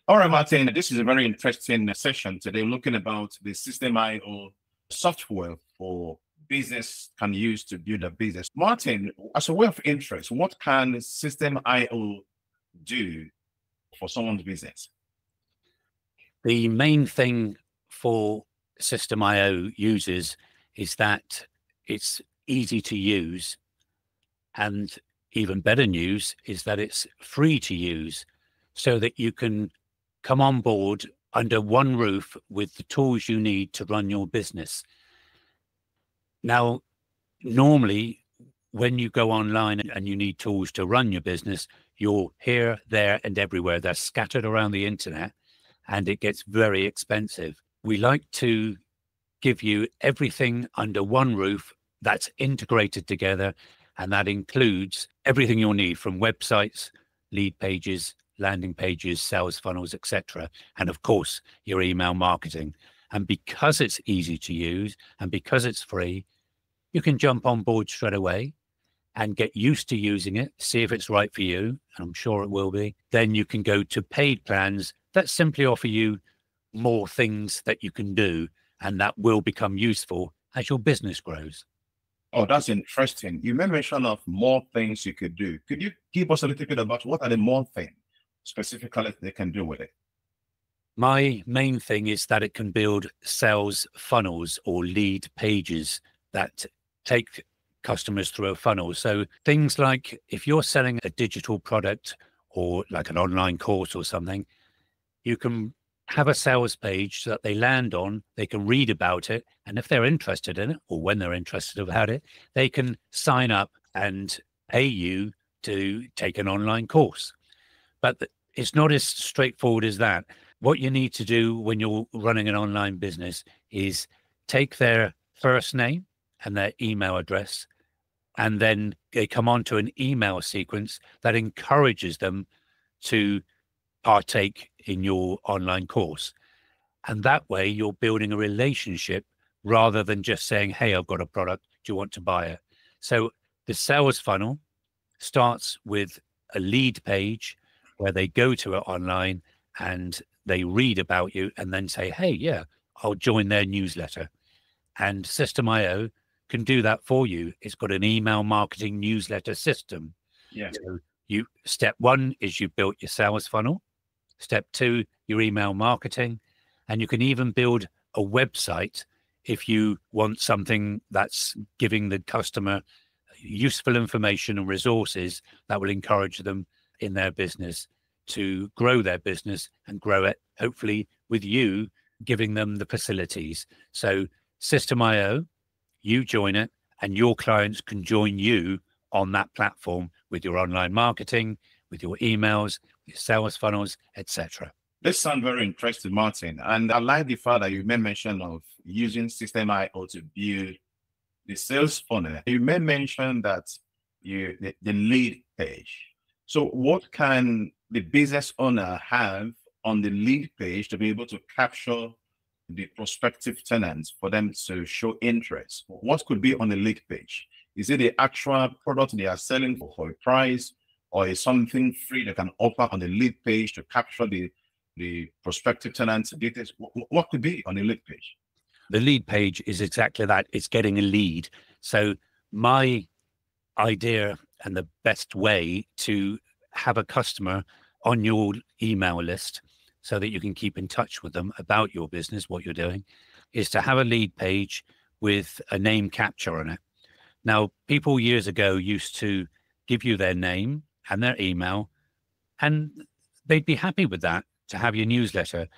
All right, Martin, this is a very interesting session today, looking about the system IO software for business can use to build a business. Martin, as a way of interest, what can system IO do for someone's business? The main thing for System IO users is that it's easy to use, and even better news is that it's free to use, so that you can come on board under one roof with the tools you need to run your business. Now, normally, when you go online and you need tools to run your business, you're here, there, and everywhere. They're scattered around the internet, and it gets very expensive. We like to give you everything under one roof that's integrated together, and that includes everything you'll need from websites, lead pages, landing pages, sales funnels, etc. And of course, your email marketing. And because it's easy to use and because it's free, you can jump on board straight away and get used to using it, see if it's right for you, and I'm sure it will be. Then you can go to paid plans that simply offer you more things that you can do, and that will become useful as your business grows. Oh, that's interesting. You made mention of more things you could do. Could you give us a little bit about what are the more things specifically they can do with it? My main thing is that it can build sales funnels or lead pages that take customers through a funnel. So things like if you're selling a digital product or like an online course or something, you can have a sales page that they land on, they can read about it, and if they're interested in it, or when they're interested about it, they can sign up and pay you to take an online course. But it's not as straightforward as that. What you need to do when you're running an online business is take their first name and their email address, and then they come onto an email sequence that encourages them to partake in your online course. And that way you're building a relationship rather than just saying, hey, I've got a product, do you want to buy it? So the sales funnel starts with a lead page where they go to it online and they read about you and then say, hey, yeah, I'll join their newsletter. And System IO can do that for you. It's got an email marketing newsletter system. Yeah. So step one is you built your sales funnel. Step two, your email marketing. And you can even build a website if you want something that's giving the customer useful information and resources that will encourage them in their business to grow their business and grow it, hopefully with you giving them the facilities. So System IO, you join it, and your clients can join you on that platform with your online marketing, with your emails, your sales funnels, etc. This sounds very interesting, Martin. And I like the fact that you made mention of using System IO to build the sales funnel. You may mention that the lead page. So what can the business owner have on the lead page to be able to capture the prospective tenants for them to show interest? What could be on the lead page? Is it the actual product they are selling for a price, or is something free they can offer on the lead page to capture the prospective tenants' details? What could be on the lead page? The lead page is exactly that. It's getting a lead. So my idea and the best way to have a customer on your email list so that you can keep in touch with them about your business, what you're doing, is to have a lead page with a name capture on it. Now, people years ago used to give you their name and their email, and they'd be happy with that to have your newsletter.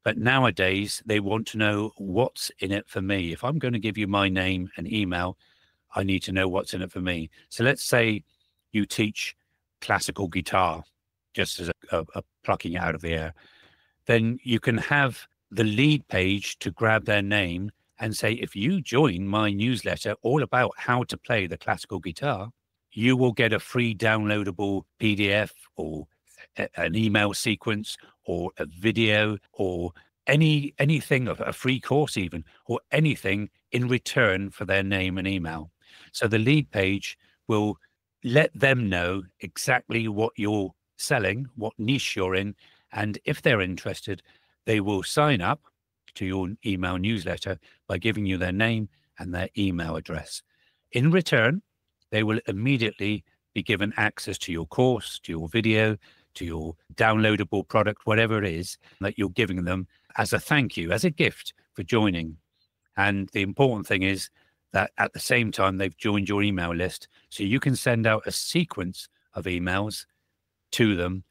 But nowadays, they want to know what's in it for me. If I'm going to give you my name and email, I need to know what's in it for me. So let's say you teach classical guitar, just as a plucking it out of the air. Then you can have the lead page to grab their name and say, if you join my newsletter all about how to play the classical guitar, you will get a free downloadable PDF or an email sequence or a video or anything, a free course even, or anything in return for their name and email. So the lead page will let them know exactly what you're selling, what niche you're in, And if they're interested, they will sign up to your email newsletter by giving you their name and their email address. In return, they will immediately be given access to your course, to your video, to your downloadable product, whatever it is that you're giving them as a thank you, as a gift for joining. And the important thing is that at the same time, they've joined your email list. So you can send out a sequence of emails to them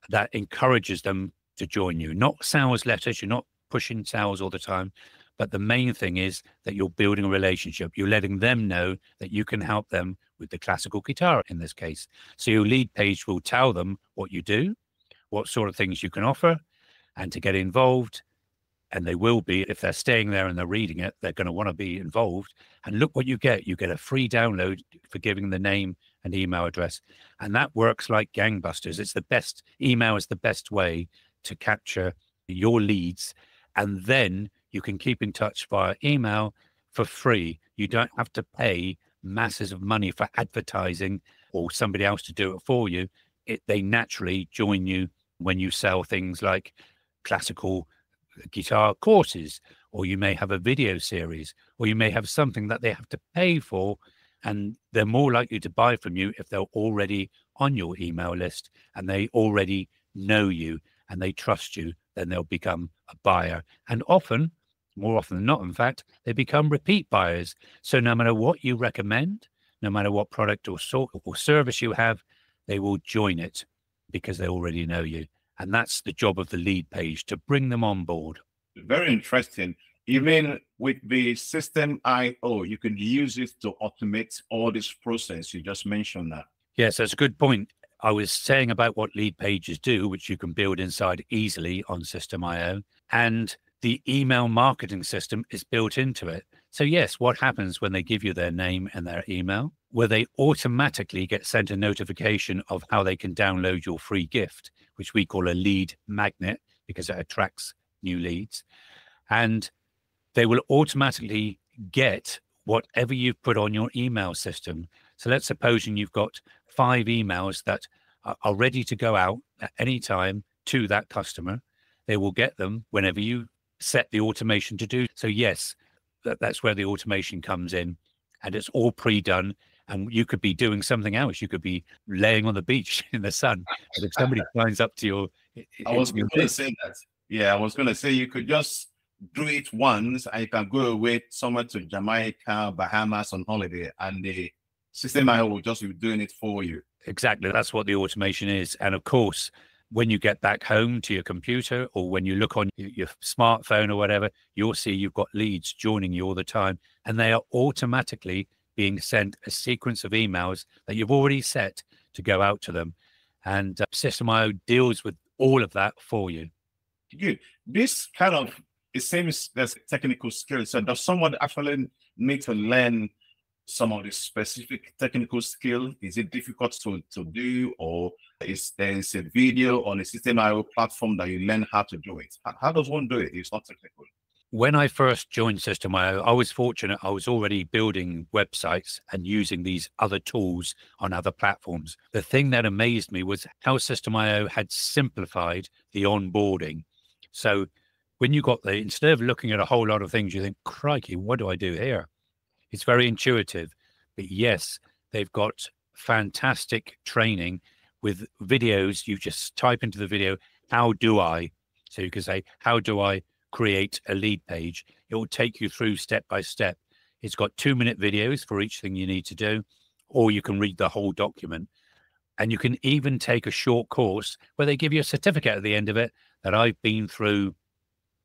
that encourages them to join you. Not sales letters. You're not pushing sales all the time. But the main thing is that you're building a relationship. You're letting them know that you can help them with the classical guitar in this case. So your lead page will tell them what you do, what sort of things you can offer, and to get involved. And they will be, if they're staying there and they're reading it, they're going to want to be involved. And look what you get. You get a free download for giving the name and email address. And that works like gangbusters. It's the best, email is the best way to capture your leads. And then you can keep in touch via email for free. You don't have to pay masses of money for advertising or somebody else to do it for you. They naturally join you when you sell things like classical guitar courses, or you may have a video series, or you may have something that they have to pay for, and they're more likely to buy from you if they're already on your email list and they already know you and they trust you. Then they'll become a buyer, and often, more often than not, in fact, they become repeat buyers. So no matter what you recommend, no matter what product or sort or service you have, they will join it because they already know you. And that's the job of the lead page, to bring them on board. Very interesting. Even with the system IO, you can use it to automate all this process. You just mentioned that. Yes, that's a good point. I was saying about what lead pages do, which you can build inside easily on System IO, and the email marketing system is built into it. So yes, what happens when they give you their name and their email? Well, they automatically get sent a notification of how they can download your free gift, which we call a lead magnet because it attracts new leads. And they will automatically get whatever you've put on your email system. So let's suppose you've got 5 emails that are ready to go out at any time to that customer. They will get them whenever you set the automation to do. So yes, that's where the automation comes in, and it's all pre-done. And you could be doing something else. You could be laying on the beach in the sun. But if somebody climbs up to your... I was going to say that. Yeah, I was going to say you could just do it once and you can go away somewhere to Jamaica, Bahamas on holiday, and the system will just be doing it for you. Exactly. That's what the automation is. And of course, when you get back home to your computer, or when you look on your smartphone or whatever, you'll see you've got leads joining you all the time. And they are automatically being sent a sequence of emails that you've already set to go out to them. And System IO deals with all of that for you. Good. This kind of, it seems there's technical skills. So does someone actually need to learn some of the specific technical skill? Is it difficult to do, or is there a video on a System IO platform that you learn how to do it? How does one do it? It's not technical. When I first joined System IO, I was fortunate. I was already building websites and using these other tools on other platforms. The thing that amazed me was how System IO had simplified the onboarding. So when you got there, instead of looking at a whole lot of things, you think, crikey, what do I do here? It's very intuitive. But yes, they've got fantastic training with videos. You just type into the video, how do I? So you can say, how do I create a lead page? It will take you through step by step. It's got 2-minute videos for each thing you need to do, or you can read the whole document. And you can even take a short course where they give you a certificate at the end of it that I've been through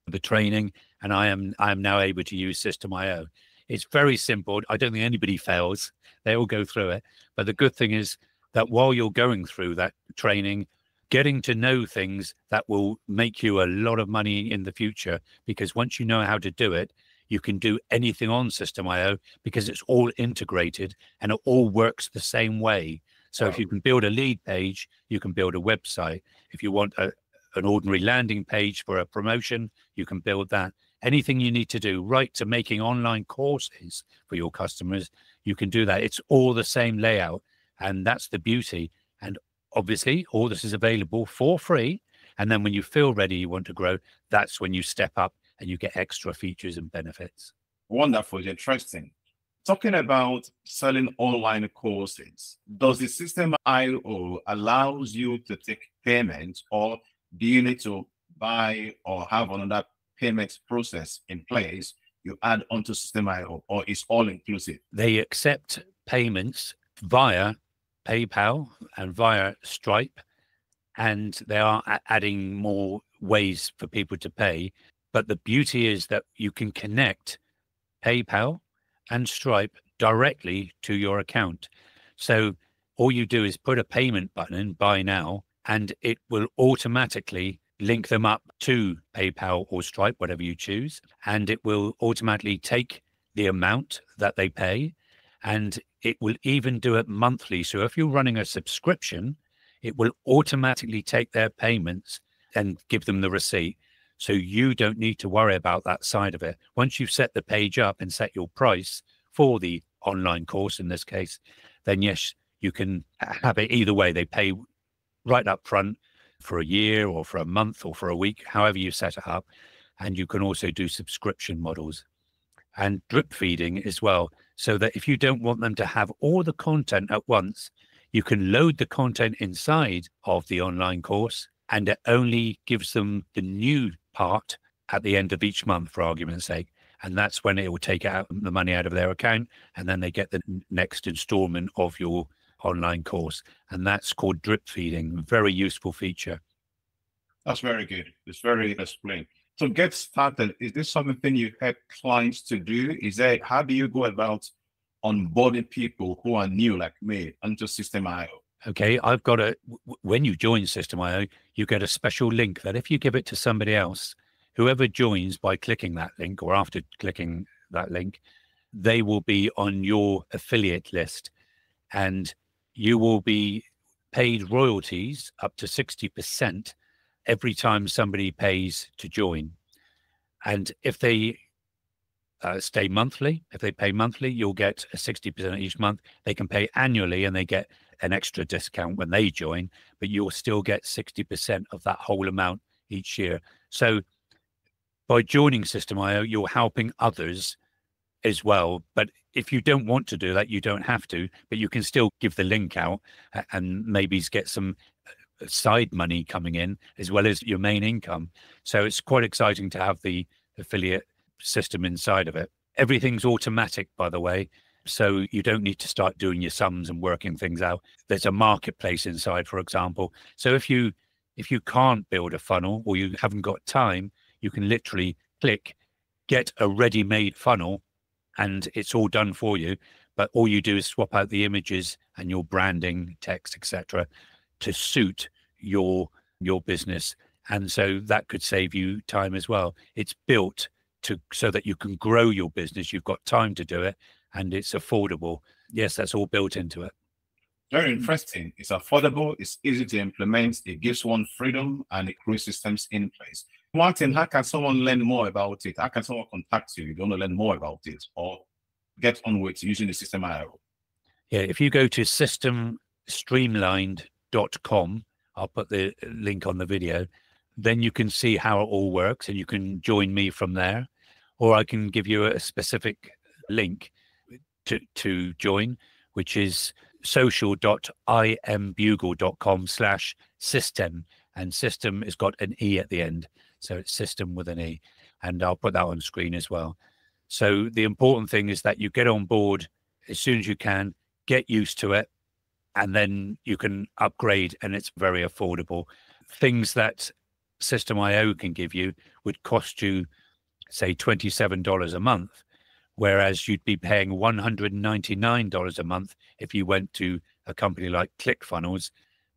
the training and I am now able to use System IO. It's very simple. I don't think anybody fails. They all go through it. But the good thing is that while you're going through that training, getting to know things that will make you a lot of money in the future, because once you know how to do it, you can do anything on System IO because it's all integrated and it all works the same way. So if you can build a lead page, you can build a website. If you want an ordinary landing page for a promotion, you can build that. Anything you need to do, right to making online courses for your customers, you can do that. It's all the same layout, and that's the beauty. And obviously, all this is available for free. And then when you feel ready, you want to grow, that's when you step up and you get extra features and benefits. Wonderful, interesting. Talking about selling online courses, does the system IO allows you to take payments, or do you need to buy or have another payment process in place you add onto system IO, or is all inclusive? They accept payments via PayPal and via Stripe, and they are adding more ways for people to pay. But the beauty is that you can connect PayPal and Stripe directly to your account. So all you do is put a payment button in, buy now, and it will automatically link them up to PayPal or Stripe, whatever you choose. And it will automatically take the amount that they pay, and it will even do it monthly. So if you're running a subscription, it will automatically take their payments and give them the receipt. So you don't need to worry about that side of it. Once you've set the page up and set your price for the online course, in this case, then yes, you can have it either way. They pay right up front for a year or for a month or for a week, however you set it up. And you can also do subscription models and drip feeding as well, so that if you don't want them to have all the content at once, you can load the content inside of the online course, and it only gives them the new part at the end of each month, for argument's sake. And that's when it will take out the money out of their account, and then they get the next installment of your online course. And that's called drip feeding. Very useful feature. That's very good. It's very explained. So get started. Is this something you help clients to do? How do you go about onboarding people who are new like me onto Systeme.io? Okay, I've got when you join Systeme.io, you get a special link that if you give it to somebody else, whoever joins by clicking that link or after clicking that link, they will be on your affiliate list, and you will be paid royalties up to 60% every time somebody pays to join. And if they stay monthly, if they pay monthly, you'll get a 60% each month. They can pay annually and they get an extra discount when they join, but you'll still get 60% of that whole amount each year. So by joining Systeme.io, you're helping others as well. But if you don't want to do that, you don't have to, but you can still give the link out and maybe get some side money coming in as well as your main income. So it's quite exciting to have the affiliate system inside of it. Everything's automatic, by the way, so you don't need to start doing your sums and working things out. There's a marketplace inside, for example. So if you can't build a funnel or you haven't got time, you can literally click get a ready-made funnel and it's all done for you. But all you do is swap out the images and your branding, text, etc., to suit your business. And so that could save you time as well. It's built so that you can grow your business. You've got time to do it and it's affordable. Yes, that's all built into it. Very interesting. It's affordable, it's easy to implement, it gives one freedom, and it creates systems in place. Martin, how can someone learn more about it? How can someone contact you if you want to learn more about it or get on with using the Systeme.io? Yeah, if you go to systemstreamlined.com, I'll put the link on the video, then you can see how it all works and you can join me from there. Or I can give you a specific link to join, which is social.imbugle.com/system. And system has got an E at the end. So it's system with an E. And I'll put that on screen as well. So the important thing is that you get on board as soon as you can, get used to it, and then you can upgrade, and it's very affordable. Things that Systeme.io can give you would cost you, say, $27 a month, whereas you'd be paying $199 a month if you went to a company like ClickFunnels,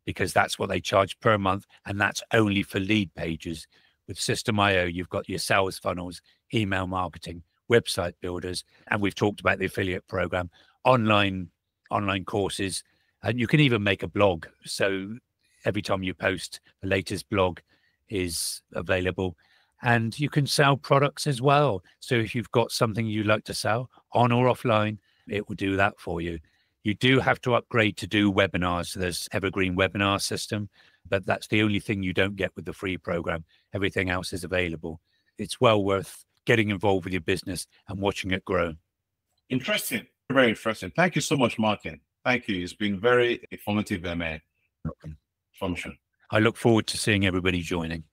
because that's what they charge per month, and that's only for lead pages. With Systeme.io, you've got your sales funnels, email marketing, website builders, and we've talked about the affiliate program, online courses, and you can even make a blog. So every time you post, the latest blog is available. And you can sell products as well. So if you've got something you like to sell on or offline, it will do that for you. You do have to upgrade to do webinars. There's evergreen webinar system. but that's the only thing you don't get with the free program. Everything else is available. It's well worth getting involved with your business and watching it grow. Interesting. Very interesting. Thank you so much, Martin. Thank you. It's been very informative, function. I look forward to seeing everybody joining.